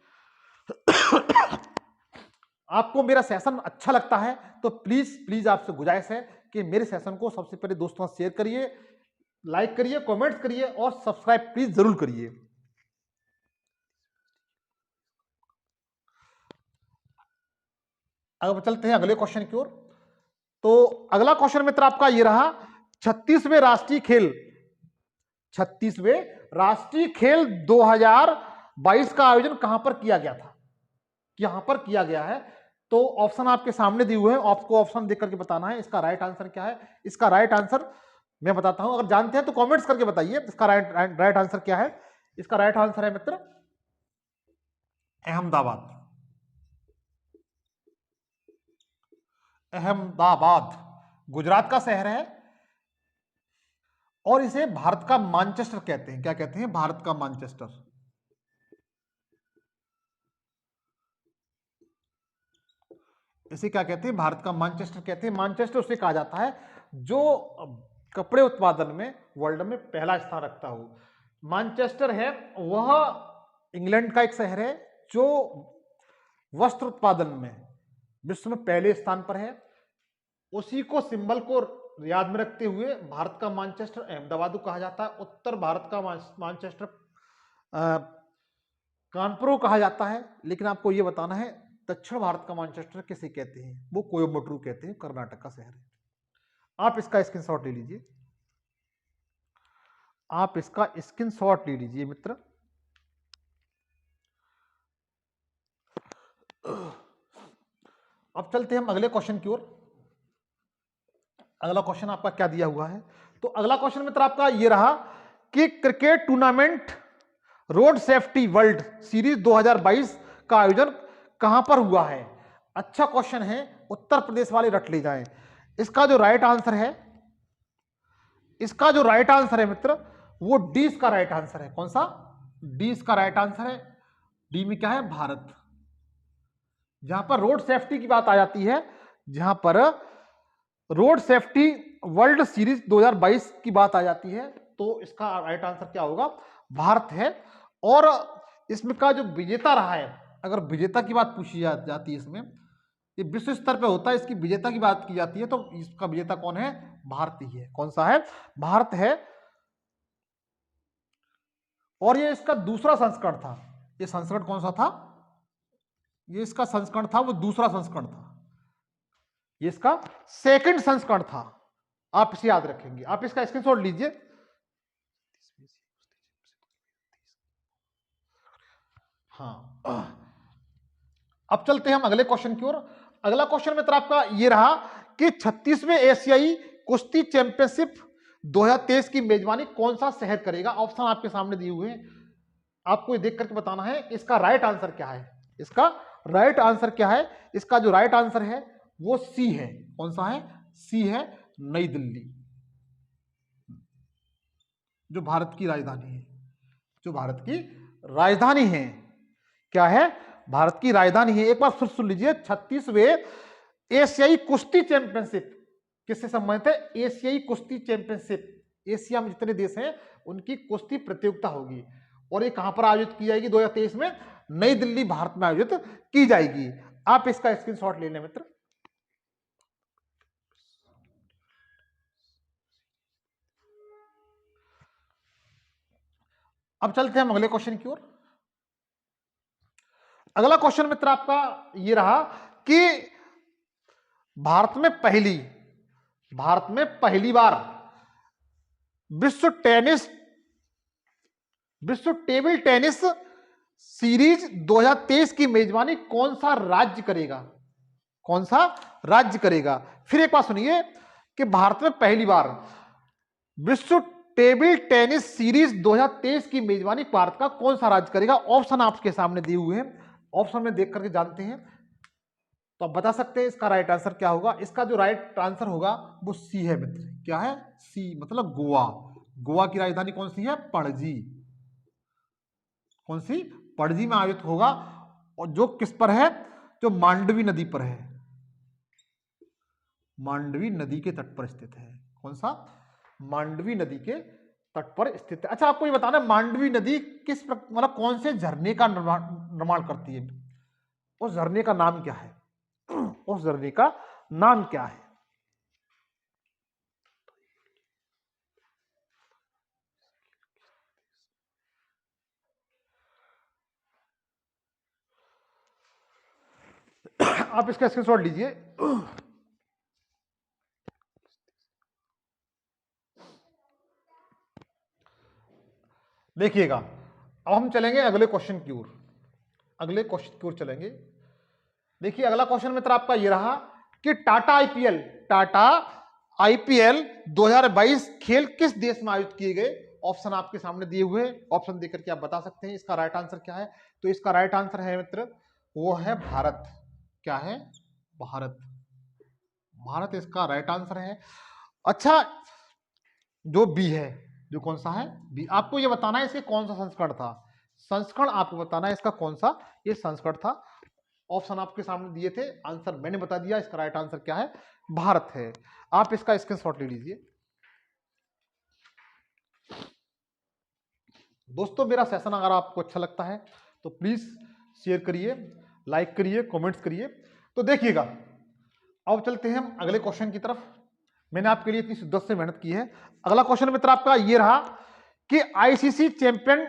आपको मेरा सेशन अच्छा लगता है तो प्लीज आपसे गुजारिश है कि मेरे सेशन को सबसे पहले दोस्तों शेयर करिए, लाइक करिए, कमेंट्स करिए और सब्सक्राइब प्लीज जरूर करिए। अब चलते हैं अगले क्वेश्चन की ओर। तो अगला क्वेश्चन मित्र आपका ये रहा, 36वें राष्ट्रीय खेल 2022 का आयोजन कहां पर किया गया था? यहां पर किया गया है। तो ऑप्शन आपके सामने दिए हुए हैं, आपको ऑप्शन देख करके बताना है इसका राइट आंसर क्या है। इसका राइट आंसर मैं बताता हूं, अगर जानते हैं तो कमेंट्स करके बताइए इसका राइट आंसर क्या है। इसका राइट आंसर है मित्र अहमदाबाद। अहमदाबाद गुजरात का शहर है और इसे भारत का मैनचेस्टर कहते हैं। क्या कहते हैं? भारत का मैनचेस्टर। इसे क्या कहते हैं? भारत का मैनचेस्टर कहते हैं। मैनचेस्टर उसे कहा जाता है जो कपड़े उत्पादन में वर्ल्ड में पहला स्थान रखता हो। मैनचेस्टर है वह इंग्लैंड का एक शहर है जो वस्त्र उत्पादन में विश्व में पहले स्थान पर है। उसी को सिंबल को याद में रखते हुए भारत का मैनचेस्टर अहमदाबाद को कहा जाता है। उत्तर भारत का मैनचेस्टर कानपुर को कहा जाता है। लेकिन आपको यह बताना है दक्षिण भारत का मैनचेस्टर किसे कहते हैं? वो कोयम्बटूर कहते हैं, कर्नाटक का शहर है। आप इसका स्क्रीनशॉट ले लीजिए, आप इसका स्क्रीनशॉट ले लीजिए मित्र। अब चलते हैं हम अगले क्वेश्चन की ओर। अगला क्वेश्चन आपका क्या दिया हुआ है? तो अगला क्वेश्चन मित्र आपका ये रहा कि cricket tournament road safety world series 2022 का आयोजन कहां पर हुआ है? अच्छा क्वेश्चन है, उत्तर प्रदेश वाले रट ले जाएं। इसका जो राइट आंसर है, इसका जो राइट आंसर है मित्र वो डी का राइट आंसर है। कौन सा? डी का राइट आंसर है। डी में क्या है? भारत। जहां पर रोड सेफ्टी की बात आ जाती है, जहां पर रोड सेफ्टी वर्ल्ड सीरीज 2022 की बात आ जाती है, तो इसका राइट आंसर क्या होगा? भारत है। और इसमें का जो विजेता रहा है, अगर विजेता की बात पूछी जाती है, इसमें ये विश्व स्तर पे होता है, इसकी विजेता की बात की जाती है, तो इसका विजेता कौन है? भारत ही है। कौन सा है? भारत है। और ये इसका दूसरा संस्करण था। ये संस्करण कौन सा था? ये इसका संस्करण था, वो दूसरा संस्करण था। ये इसका सेकंड संस्करण था। आप इसे याद रखेंगे, आप इसका स्क्रीनशॉट लीजिए। हाँ, अब चलते हैं हम अगले क्वेश्चन की ओर। अगला क्वेश्चन मित्र आपका ये रहा कि 36वें एशियाई कुश्ती चैंपियनशिप 2023 की मेजबानी कौन सा शहर करेगा? ऑप्शन आपके सामने दिए हुए हैं, आपको देख करके बताना है कि इसका राइट आंसर क्या है। इसका राइट आंसर क्या है? इसका जो राइट आंसर है वो सी है। कौन सा है? सी है, नई दिल्ली, जो भारत की राजधानी है। जो भारत की राजधानी है। क्या है? भारत की राजधानी है। एक बार फिर सुन लीजिए, 36वें एशियाई कुश्ती चैंपियनशिप किससे संबंधित है? एशियाई कुश्ती चैंपियनशिप। एशिया में जितने देश हैं उनकी कुश्ती प्रतियोगिता होगी और ये कहां पर आयोजित की जाएगी? 2023 में नई दिल्ली, भारत में आयोजित की जाएगी। आप इसका स्क्रीनशॉट ले लें मित्र। अब चलते हैं हम अगले क्वेश्चन की ओर। अगला क्वेश्चन मित्र आपका ये रहा कि भारत में पहली बार विश्व टेबल टेनिस सीरीज 2023 की मेजबानी कौन सा राज्य करेगा? कौन सा राज्य करेगा? फिर एक बात सुनिए कि भारत में पहली बार विश्व टेबल टेनिस सीरीज 2023 की मेजबानी भारत का कौन सा राज्य करेगा? ऑप्शन आपके सामने दिए हुए हैं, ऑप्शन में देख करके जानते हैं तो आप बता सकते हैं इसका राइट आंसर क्या होगा। इसका जो राइट आंसर होगा वो सी है मित्र। क्या है? सी मतलब गोवा। गोवा की राजधानी कौन सी है? पणजी। कौन सी? पणजी में आयोजित होगा और जो किस पर है? जो मांडवी नदी पर है। मांडवी नदी के तट पर स्थित है। कौन सा? मांडवी नदी के तट पर स्थित है। अच्छा, आपको ये बताना, मांडवी नदी किस मतलब कौन से झरने का निर्माण करती है? उस झरने का नाम क्या है? उस झरने का नाम क्या है? आप इसका स्क्रीनशॉट लीजिए। देखिएगा, अब हम चलेंगे अगले क्वेश्चन की ओर। अगले क्वेश्चन की ओर चलेंगे। देखिए अगला क्वेश्चन मित्र आपका ये रहा कि टाटा आईपीएल 2022 खेल किस देश में आयोजित किए गए। ऑप्शन आपके सामने दिए हुए, ऑप्शन देकर के आप बता सकते हैं इसका राइट आंसर क्या है। तो इसका राइट आंसर है मित्र, वो है भारत। क्या है? भारत। भारत इसका राइट आंसर है। अच्छा, जो बी है, जो कौन सा है? बी। आपको ये बताना है इसके कौन सा संस्करण था। संस्करण आपको बताना है इसका कौन सा ये संस्करण था। ऑप्शन आपके सामने दिए थे, आंसर मैंने बता दिया। इसका राइट आंसर क्या है? भारत है। आप इसका स्क्रीनशॉट ले लीजिए। दोस्तों मेरा सेशन अगर आपको अच्छा लगता है तो प्लीज शेयर करिए, लाइक करिए, कमेंट्स करिए। तो देखिएगा, अब चलते हैं हम अगले क्वेश्चन की तरफ। मैंने आपके लिए इतनी शिद्दत से मेहनत की है। अगला क्वेश्चन मित्र आपका ये रहा कि आईसीसी चैंपियन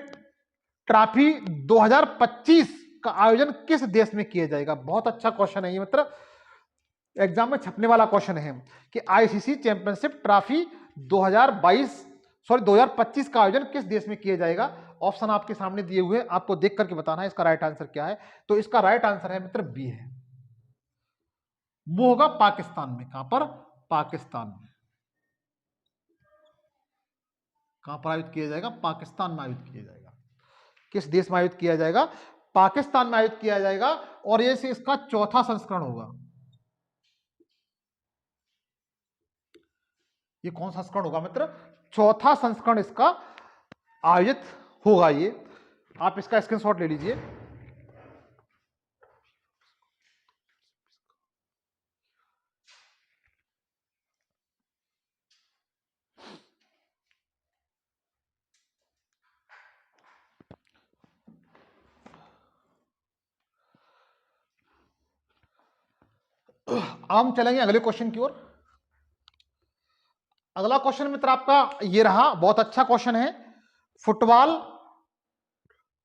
ट्रॉफी 2025 का आयोजन किस देश में किया जाएगा। बहुत अच्छा क्वेश्चन है ये मित्र, एग्जाम में छपने वाला क्वेश्चन है कि आईसीसी चैंपियनशिप ट्रॉफी 2025 का आयोजन किस देश में किया जाएगा। ऑप्शन आपके सामने दिए हुए, आपको देख करके बताना है इसका राइट आंसर क्या है। तो इसका राइट आंसर है मित्र बी है, वो होगा पाकिस्तान में। कहां पर? पाकिस्तान में। कहां पर आयोजित किया जाएगा? पाकिस्तान में आयोजित किया जाएगा। किस देश में आयोजित किया जाएगा? पाकिस्तान में आयोजित किया जाएगा। और ये इसका चौथा संस्करण होगा। ये कौन सा संस्करण होगा मित्र? चौथा संस्करण इसका आयोजित होगा। ये आप इसका स्क्रीनशॉट ले लीजिए। हम चलेंगे अगले क्वेश्चन की ओर। अगला क्वेश्चन मित्र आपका ये रहा, बहुत अच्छा क्वेश्चन है। फुटबॉल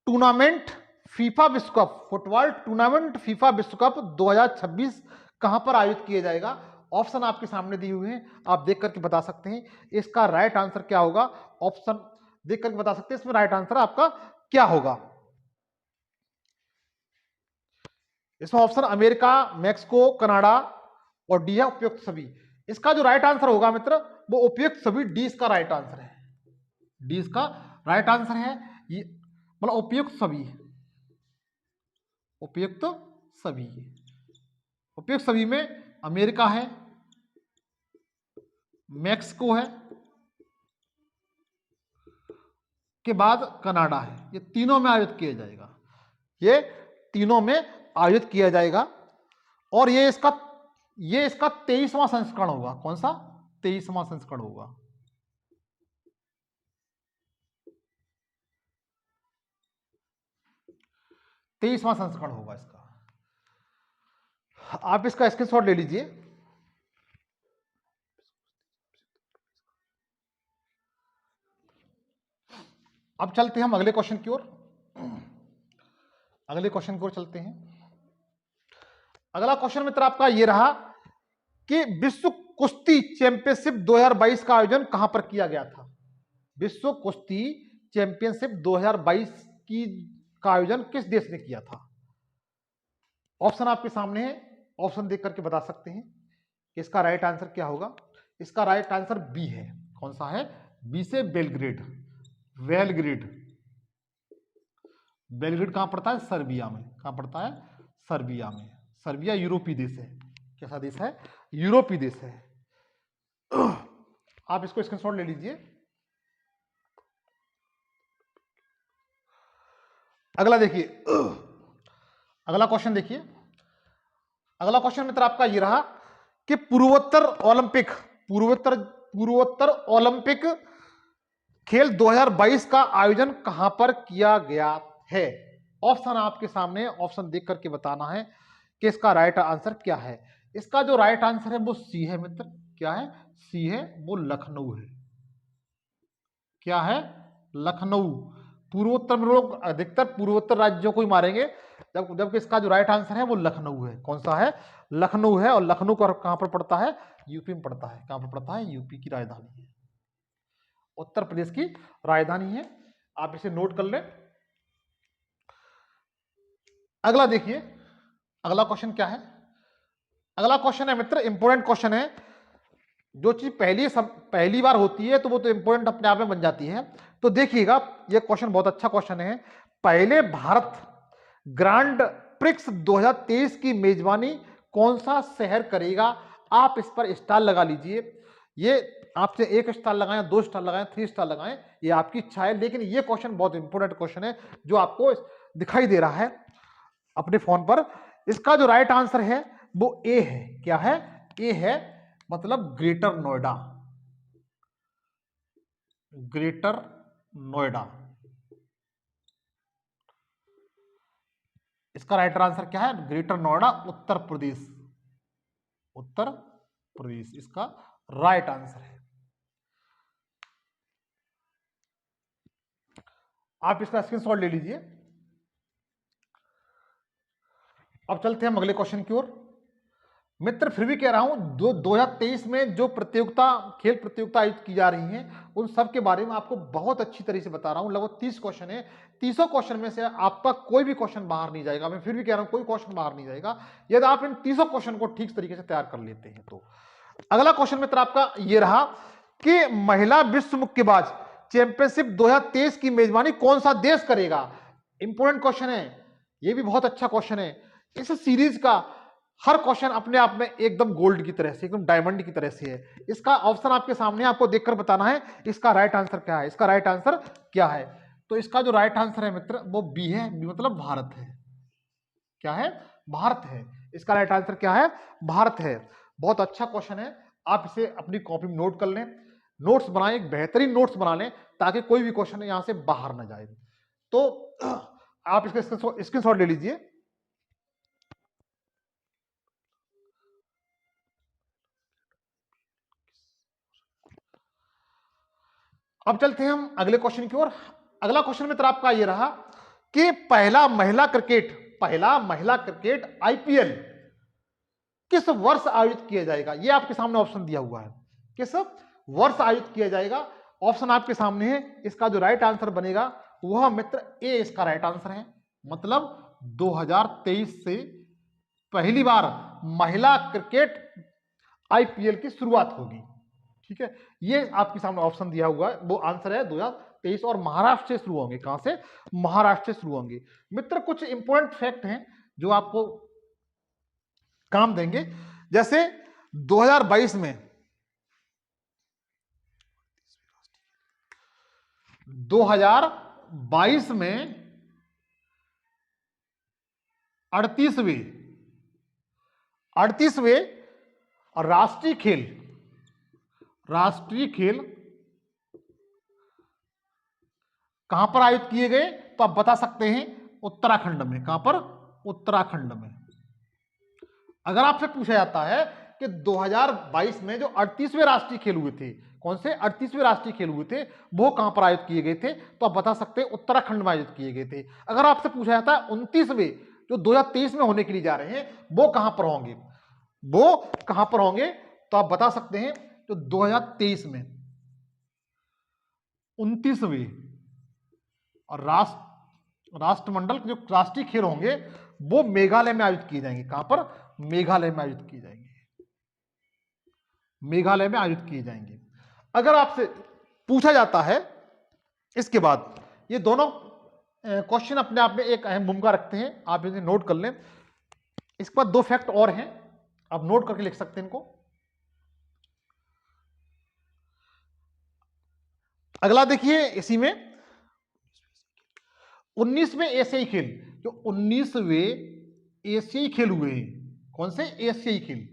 टूर्नामेंट फीफा विश्व कप, फुटबॉल टूर्नामेंट फीफा विश्व कप 2026 कहां पर आयोजित किया जाएगा। ऑप्शन आपके सामने दिए हुए हैं, आप देख करके बता सकते हैं इसका राइट आंसर क्या होगा। ऑप्शन देख करके बता सकते हैं इसमें राइट आंसर आपका क्या होगा। इसमें ऑप्शन अमेरिका, मैक्सिको, कनाडा और डी है उपयुक्त सभी। इसका जो राइट आंसर होगा मित्र वो उपयुक्त सभी, डी इसका राइट आंसर है। डी इसका राइट आंसर है। ये मतलब उपयुक्त सभी, उपयुक्त सभी। उपयुक्त सभी में अमेरिका है, मैक्सिको है, के बाद कनाडा है। ये तीनों में आयोजित किया जाएगा। ये तीनों में आयोजित किया जाएगा। और ये इसका 23वां संस्करण होगा। कौन सा? 23वां संस्करण होगा। तेईसवां संस्करण होगा इसका। आप इसका स्क्रीनशॉट ले लीजिए। अब चलते हैं हम अगले क्वेश्चन की ओर। अगले क्वेश्चन की ओर चलते हैं। अगला क्वेश्चन मित्र आपका ये रहा कि विश्व कुश्ती चैंपियनशिप 2022 का आयोजन कहां पर किया गया था। विश्व कुश्ती चैंपियनशिप 2022 की का आयोजन किस देश ने किया था। ऑप्शन आपके सामने है, ऑप्शन देख करके बता सकते हैं कि इसका राइट आंसर क्या होगा। इसका राइट आंसर बी है। कौन सा है? बी से बेलग्रेड। बेलग्रेड। बेलग्रेड कहां पड़ता है? सर्बिया में। कहां पड़ता है? सर्बिया में। सर्बिया यूरोपीय देश है। कैसा देश है? यूरोपीय देश है। आप इसको स्क्रीनशॉट ले लीजिए। अगला देखिए, अगला क्वेश्चन देखिए। अगला क्वेश्चन मित्र आपका ये रहा कि पूर्वोत्तर ओलंपिक खेल 2022 का आयोजन कहां पर किया गया है। ऑप्शन आपके सामने, ऑप्शन देख करके बताना है कि इसका राइट आंसर क्या है। इसका जो राइट आंसर है वो सी है मित्र। क्या है? सी है, वो लखनऊ है। क्या है? लखनऊ। पूर्वोत्तर में लोग अधिकतर पूर्वोत्तर राज्यों को ही मारेंगे, जबकि इसका जो राइट आंसर है वो लखनऊ है। कौन सा है? लखनऊ है। और लखनऊ कहां पर पड़ता है? यूपी में पड़ता है। कहां पर पड़ता है? यूपी की राजधानी है, उत्तर प्रदेश की राजधानी है। आप इसे नोट कर लें। अगला देखिए, अगला क्वेश्चन क्या है? अगला क्वेश्चन है मित्र, इंपॉर्टेंट क्वेश्चन है। जो चीज पहली बार होती है तो वो तो इंपॉर्टेंट अपने आप में बन जाती है। तो देखिएगा, ये क्वेश्चन बहुत अच्छा क्वेश्चन है। पहले भारत ग्रांड प्रिक्स 2023 की मेजबानी कौन सा शहर करेगा? आप इस पर स्टार लगा लीजिए। ये आपसे 1 स्टार लगाएं, 2 स्टार लगाएं, 3 स्टार लगाएं, ये आपकी इच्छा है। लेकिन ये क्वेश्चन बहुत इंपॉर्टेंट क्वेश्चन है जो आपको दिखाई दे रहा है अपने फोन पर। इसका जो राइट आंसर है वो ए है। क्या है? ए है, मतलब ग्रेटर नोएडा। ग्रेटर नोएडा, इसका राइट आंसर क्या है? ग्रेटर नोएडा, उत्तर प्रदेश। उत्तर प्रदेश इसका राइट आंसर है। आप इसका स्क्रीनशॉट ले लीजिए। अब चलते हैं हम अगले क्वेश्चन की ओर। मित्र फिर भी कह रहा हूं, 2023 में जो खेल प्रतियोगिता आयोजित की जा रही हैं उन सब के बारे में आपको बहुत अच्छी तरीके से बता रहा हूं। लगभग 30 क्वेश्चन है। 30 क्वेश्चन में से आपका कोई भी क्वेश्चन बाहर नहीं जाएगा। मैं फिर भी कह रहा हूं, कोई क्वेश्चन बाहर नहीं जाएगा यदि आप इन 30 क्वेश्चन को ठीक तरीके से तैयार कर लेते हैं तो। अगला क्वेश्चन मित्र आपका ये रहा कि महिला विश्व मुक्केबाज चैंपियनशिप 2023 की मेजबानी कौन सा देश करेगा? इंपोर्टेंट क्वेश्चन है, ये भी बहुत अच्छा क्वेश्चन है। इस सीरीज का हर क्वेश्चन अपने आप में एकदम गोल्ड की तरह से, एकदम डायमंड की तरह से है। इसका ऑप्शन आपके सामने, आपको देखकर बताना है इसका राइट आंसर क्या है। इसका राइट आंसर क्या है? तो इसका जो राइट आंसर है मित्र वो बी है। बी मतलब भारत है। क्या है? भारत है। इसका राइट आंसर क्या है? भारत है। बहुत अच्छा क्वेश्चन है। आप इसे अपनी कॉपी में नोट कर लें, नोट्स बनाएं, एक बेहतरीन नोट्स बना लें ताकि कोई भी क्वेश्चन यहां से बाहर ना जाए। तो आप इसका स्क्रीनशॉट ले लीजिए। अब चलते हैं हम अगले क्वेश्चन की ओर। अगला क्वेश्चन मित्र आपका ये रहा कि पहला महिला क्रिकेट आईपीएल किस वर्ष आयोजित किया जाएगा? ये आपके सामने ऑप्शन दिया हुआ है, किस वर्ष आयोजित किया जाएगा। ऑप्शन आपके सामने है। इसका जो राइट आंसर बनेगा वह मित्र ए इसका राइट आंसर है। मतलब 2023 से पहली बार महिला क्रिकेट आईपीएल की शुरुआत होगी। ठीक है, ये आपके सामने ऑप्शन दिया हुआ है, वो आंसर है 2023 और महाराष्ट्र से शुरू होंगे। कहां से? महाराष्ट्र से शुरू होंगे। मित्र कुछ इंपॉर्टेंट फैक्ट हैं जो आपको काम देंगे। जैसे 2022 में 2022 में 38वें राष्ट्रीय खेल कहां पर आयोजित किए गए? तो आप बता सकते हैं उत्तराखंड में। कहां पर? उत्तराखंड में। अगर आपसे पूछा जाता है कि 2022 में जो 38वें राष्ट्रीय खेल हुए थे, कौन से 38वें राष्ट्रीय खेल हुए थे, वो कहां पर आयोजित किए गए थे? तो आप बता सकते हैं उत्तराखंड में आयोजित किए गए थे। अगर आपसे पूछा जाता है 29वें जो 2023 में होने के लिए जा रहे हैं वो कहां पर होंगे, वो कहां पर होंगे? तो आप बता सकते हैं तो 2023 में 29वें और राष्ट्रमंडल जो राष्ट्रीय खेल होंगे वो मेघालय में आयोजित किए जाएंगे। कहां पर? मेघालय में आयोजित किए जाएंगे। मेघालय में आयोजित किए जाएंगे। अगर आपसे पूछा जाता है इसके बाद, ये दोनों क्वेश्चन अपने आप में एक अहम भूमिका रखते हैं, आप इन्हें नोट कर लें। इसके बाद 2 फैक्ट और हैं, आप नोट करके लिख सकते हैं इनको। अगला देखिए, इसी में 19वें एशियाई खेल, जो 19वें एशियाई खेल हुए हैं, कौन से एशियाई खेल?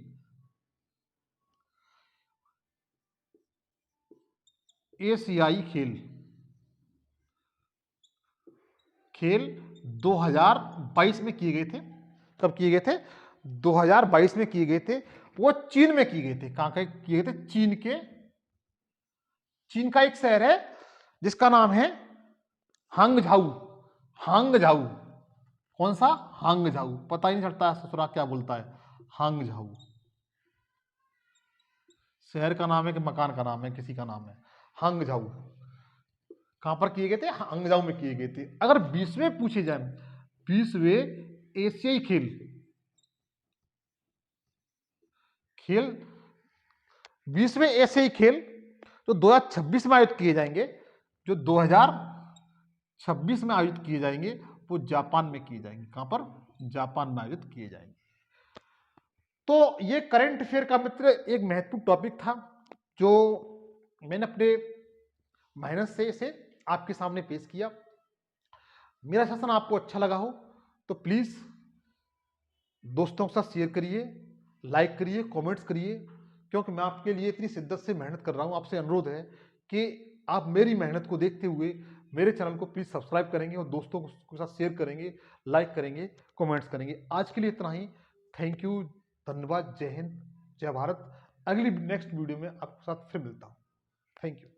एशियाई खेल 2022 में किए गए थे। कब किए गए थे? 2022 में किए गए थे। वो चीन में किए गए थे। कहां के किए गए थे? चीन का एक शहर है जिसका नाम है हांगझाऊ। हांगझाऊ। कौन सा? हांगझाऊ। पता ही नहीं चलता है ससुरा क्या बोलता है। हांगझाऊ शहर का नाम है कि मकान का नाम है, किसी का नाम है। हांगझाऊ कहां पर किए गए थे? हांगझाऊ में किए गए थे। अगर 20वें पूछे जाए, 20वें एशियाई खेल खेल 20वें ऐसे ही खेल जो 2026 में आयोजित किए जाएंगे, जो 2026 में आयोजित किए जाएंगे वो जापान में किए जाएंगे। कहां पर? जापान में आयोजित किए जाएंगे। तो ये करंट अफेयर का मित्र एक महत्वपूर्ण टॉपिक था जो मैंने अपने मेहनत से इसे आपके सामने पेश किया। मेरा सेशन आपको अच्छा लगा हो तो प्लीज दोस्तों के साथ शेयर करिए, लाइक करिए, कमेंट्स करिए, क्योंकि मैं आपके लिए इतनी शिद्दत से मेहनत कर रहा हूं। आपसे अनुरोध है कि आप मेरी मेहनत को देखते हुए मेरे चैनल को प्लीज सब्सक्राइब करेंगे और दोस्तों के साथ शेयर करेंगे, लाइक करेंगे, कमेंट्स करेंगे। आज के लिए इतना ही। थैंक यू, धन्यवाद, जय हिंद, जय भारत। अगली नेक्स्ट वीडियो में आपके साथ फिर मिलता हूं। Thank you.